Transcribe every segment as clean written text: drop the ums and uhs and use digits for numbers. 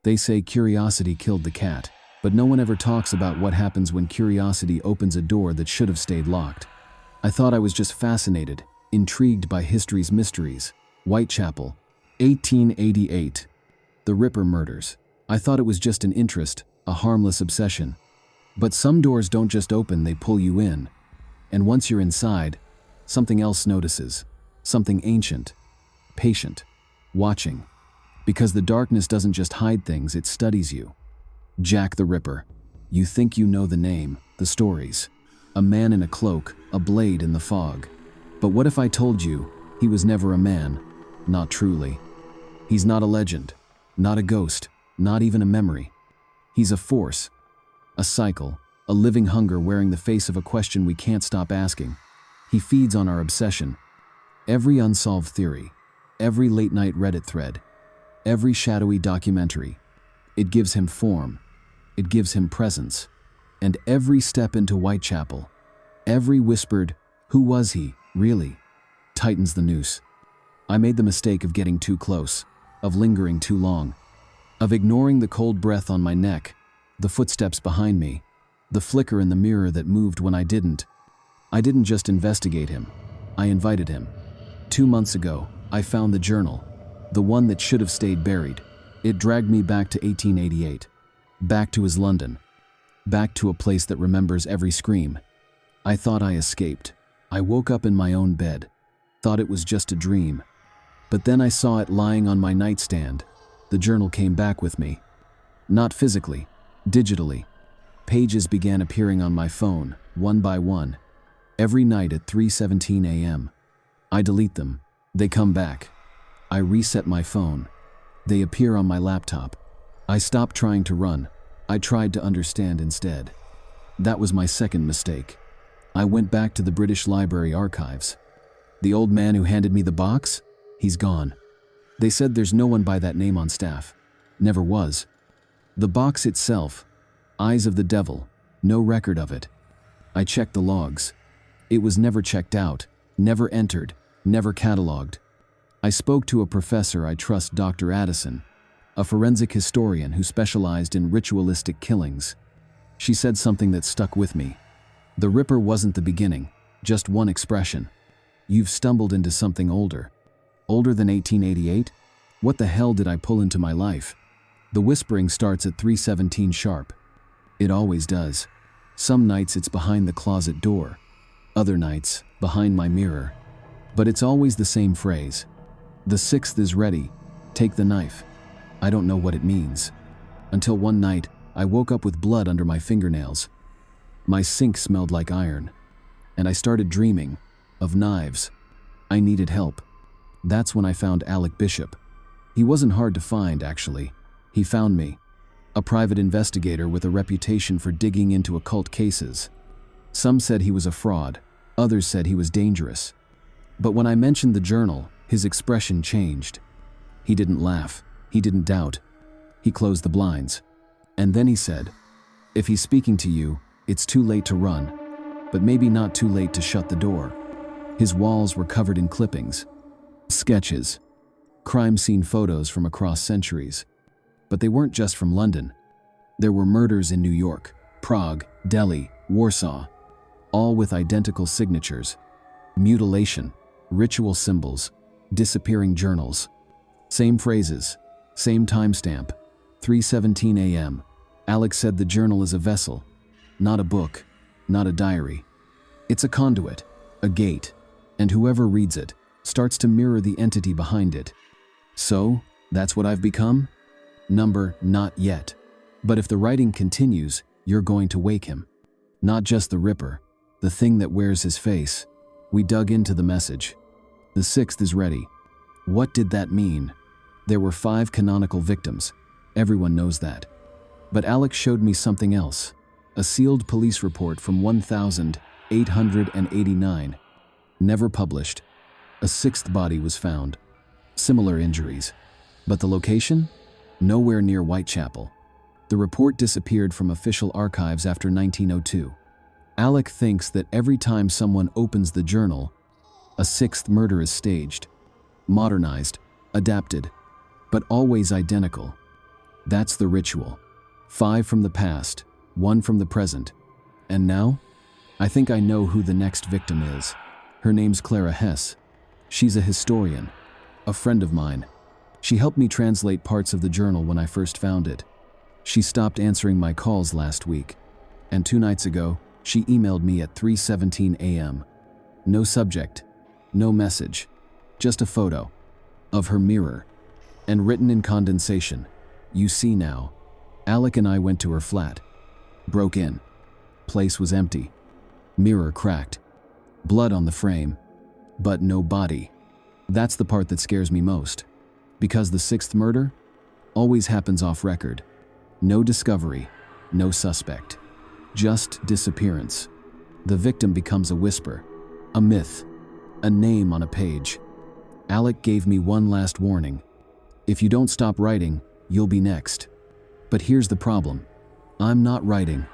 They say curiosity killed the cat, but no one ever talks about what happens when curiosity opens a door that should have stayed locked. I thought I was just fascinated, intrigued by history's mysteries. Whitechapel, 1888. The Ripper murders. I thought it was just an interest, a harmless obsession. But some doors don't just open, they pull you in. And once you're inside, something else notices. Something ancient, patient, watching. Because the darkness doesn't just hide things, it studies you. Jack the Ripper. You think you know the name, the stories. A man in a cloak, a blade in the fog. But what if I told you he was never a man? Not truly. He's not a legend, not a ghost, not even a memory. He's a force, a cycle, a living hunger wearing the face of a question we can't stop asking. He feeds on our obsession. Every unsolved theory, every late-night Reddit thread, every shadowy documentary. It gives him form. It gives him presence. And every step into Whitechapel, every whispered, "Who was he, really?" tightens the noose. I made the mistake of getting too close, of lingering too long, of ignoring the cold breath on my neck, the footsteps behind me, the flicker in the mirror that moved when I didn't. I didn't just investigate him, I invited him. 2 months ago, I found the journal, the one that should have stayed buried. It dragged me back to 1888, back to his London, back to a place that remembers every scream. I thought I escaped. I woke up in my own bed, thought it was just a dream. But then I saw it lying on my nightstand. The journal came back with me. Not physically, digitally. Pages began appearing on my phone, one by one. Every night at 3:17 a.m. I delete them. They come back. I reset my phone. They appear on my laptop. I stopped trying to run. I tried to understand instead. That was my second mistake. I went back to the British Library archives. The old man who handed me the box? He's gone. They said there's no one by that name on staff. Never was. The box itself, Eyes of the Devil, no record of it. I checked the logs. It was never checked out, never entered, never cataloged. I spoke to a professor I trust, Dr. Addison, a forensic historian who specialized in ritualistic killings. She said something that stuck with me. The Ripper wasn't the beginning, just one expression. You've stumbled into something older. Older than 1888? What the hell did I pull into my life? The whispering starts at 3:17 sharp. It always does. Some nights it's behind the closet door. Other nights, behind my mirror. But it's always the same phrase. The sixth is ready. Take the knife. I don't know what it means. Until one night, I woke up with blood under my fingernails. My sink smelled like iron. And I started dreaming of knives. I needed help. That's when I found Alec Bishop. He wasn't hard to find, actually. He found me. A private investigator with a reputation for digging into occult cases. Some said he was a fraud. Others said he was dangerous. But when I mentioned the journal, his expression changed. He didn't laugh. He didn't doubt. He closed the blinds. And then he said, "If he's speaking to you, it's too late to run, but maybe not too late to shut the door." His walls were covered in clippings, sketches, crime scene photos from across centuries. But they weren't just from London. There were murders in New York, Prague, Delhi, Warsaw, all with identical signatures. Mutilation, ritual symbols, disappearing journals. Same phrases, same timestamp, 3:17 a.m. Alex said the journal is a vessel, not a book, not a diary. It's a conduit, a gate, and whoever reads it starts to mirror the entity behind it. So, that's what I've become? Number, not yet. But if the writing continues, you're going to wake him. Not just the Ripper, the thing that wears his face. We dug into the message. The sixth is ready. What did that mean? There were 5 canonical victims. Everyone knows that. But Alex showed me something else. A sealed police report from 1889. Never published. A 6th body was found. Similar injuries. But the location? Nowhere near Whitechapel. The report disappeared from official archives after 1902. Alec thinks that every time someone opens the journal, a 6th murder is staged. Modernized, adapted, but always identical. That's the ritual. 5 from the past, 1 from the present. And now? I think I know who the next victim is. Her name's Clara Hess. She's a historian, a friend of mine. She helped me translate parts of the journal when I first found it. She stopped answering my calls last week, and 2 nights ago, she emailed me at 3:17 a.m. No subject, no message, just a photo of her mirror, and written in condensation, "You see now." Alec and I went to her flat, broke in. Place was empty. Mirror cracked. Blood on the frame, but no body. That's the part that scares me most, because the 6th murder always happens off record. No discovery, no suspect, just disappearance. The victim becomes a whisper, a myth, a name on a page. Alec gave me one last warning. If you don't stop writing, you'll be next. But here's the problem. I'm not writing.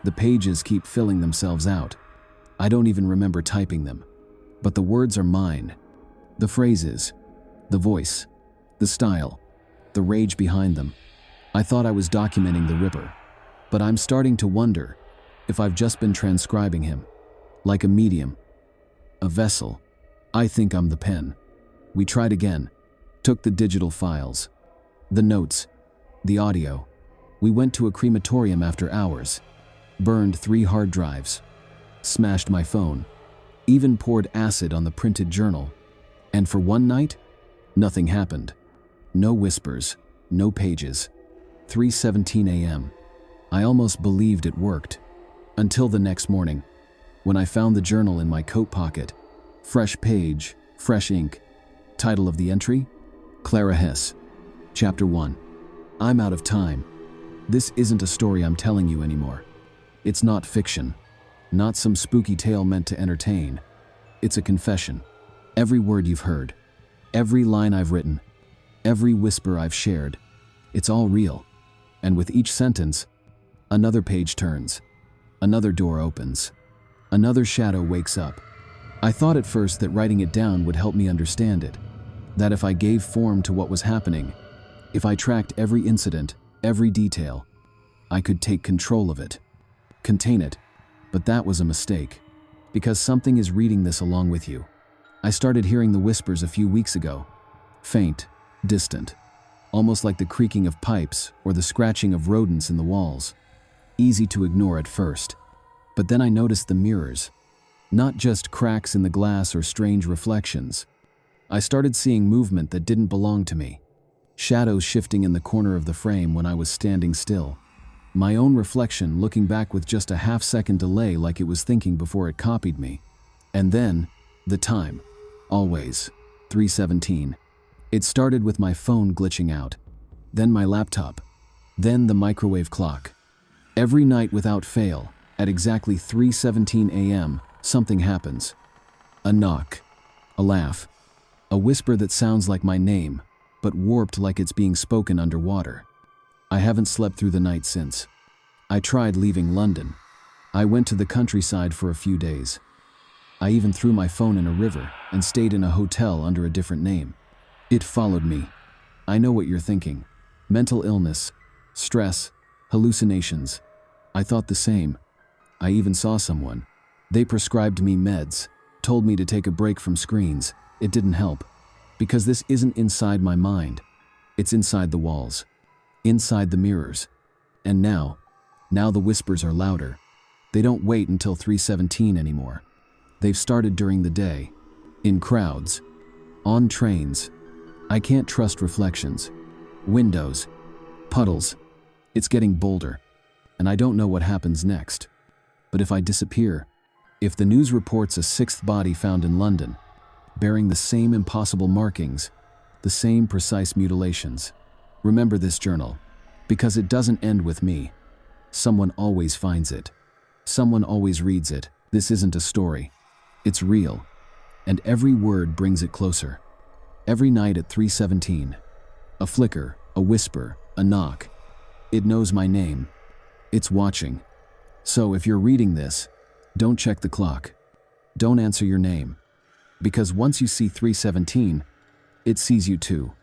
The pages keep filling themselves out. I don't even remember typing them. But the words are mine. The phrases, the voice, the style, the rage behind them. I thought I was documenting the Ripper, but I'm starting to wonder if I've just been transcribing him, like a medium, a vessel. I think I'm the pen. We tried again, took the digital files, the notes, the audio. We went to a crematorium after hours, burned 3 hard drives, smashed my phone, even poured acid on the printed journal. And for one night, nothing happened. No whispers, no pages. 3:17 a.m. I almost believed it worked. Until the next morning, when I found the journal in my coat pocket. Fresh page, fresh ink. Title of the entry? Clara Hess. Chapter 1. I'm out of time. This isn't a story I'm telling you anymore. It's not fiction. Not some spooky tale meant to entertain. It's a confession. Every word you've heard, every line I've written, every whisper I've shared, it's all real. And with each sentence, another page turns, another door opens, another shadow wakes up. I thought at first that writing it down would help me understand it, that if I gave form to what was happening, if I tracked every incident, every detail, I could take control of it, contain it. But that was a mistake, because something is reading this along with you. I started hearing the whispers a few weeks ago, faint, distant, almost like the creaking of pipes or the scratching of rodents in the walls. Easy to ignore at first, but then I noticed the mirrors, not just cracks in the glass or strange reflections. I started seeing movement that didn't belong to me, shadows shifting in the corner of the frame when I was standing still. My own reflection looking back with just a half-second delay, like it was thinking before it copied me. And then, the time. Always. 3:17. It started with my phone glitching out, then my laptop, then the microwave clock. Every night without fail, at exactly 3:17 a.m., something happens. A knock, a laugh, a whisper that sounds like my name, but warped like it's being spoken underwater. I haven't slept through the night since. I tried leaving London. I went to the countryside for a few days. I even threw my phone in a river and stayed in a hotel under a different name. It followed me. I know what you're thinking. Mental illness, stress, hallucinations. I thought the same. I even saw someone. They prescribed me meds, told me to take a break from screens. It didn't help. Because this isn't inside my mind. It's inside the walls. Inside the mirrors. And now the whispers are louder. They don't wait until 3:17 anymore. They've started during the day, in crowds, on trains. I can't trust reflections, windows, puddles. It's getting bolder, and I don't know what happens next. But if I disappear, if the news reports a 6th body found in London, bearing the same impossible markings, the same precise mutilations, remember this journal, because it doesn't end with me. Someone always finds it. Someone always reads it. This isn't a story. It's real. And every word brings it closer. Every night at 3:17. A flicker, a whisper, a knock. It knows my name. It's watching. So if you're reading this, don't check the clock. Don't answer your name. Because once you see 3:17, it sees you too.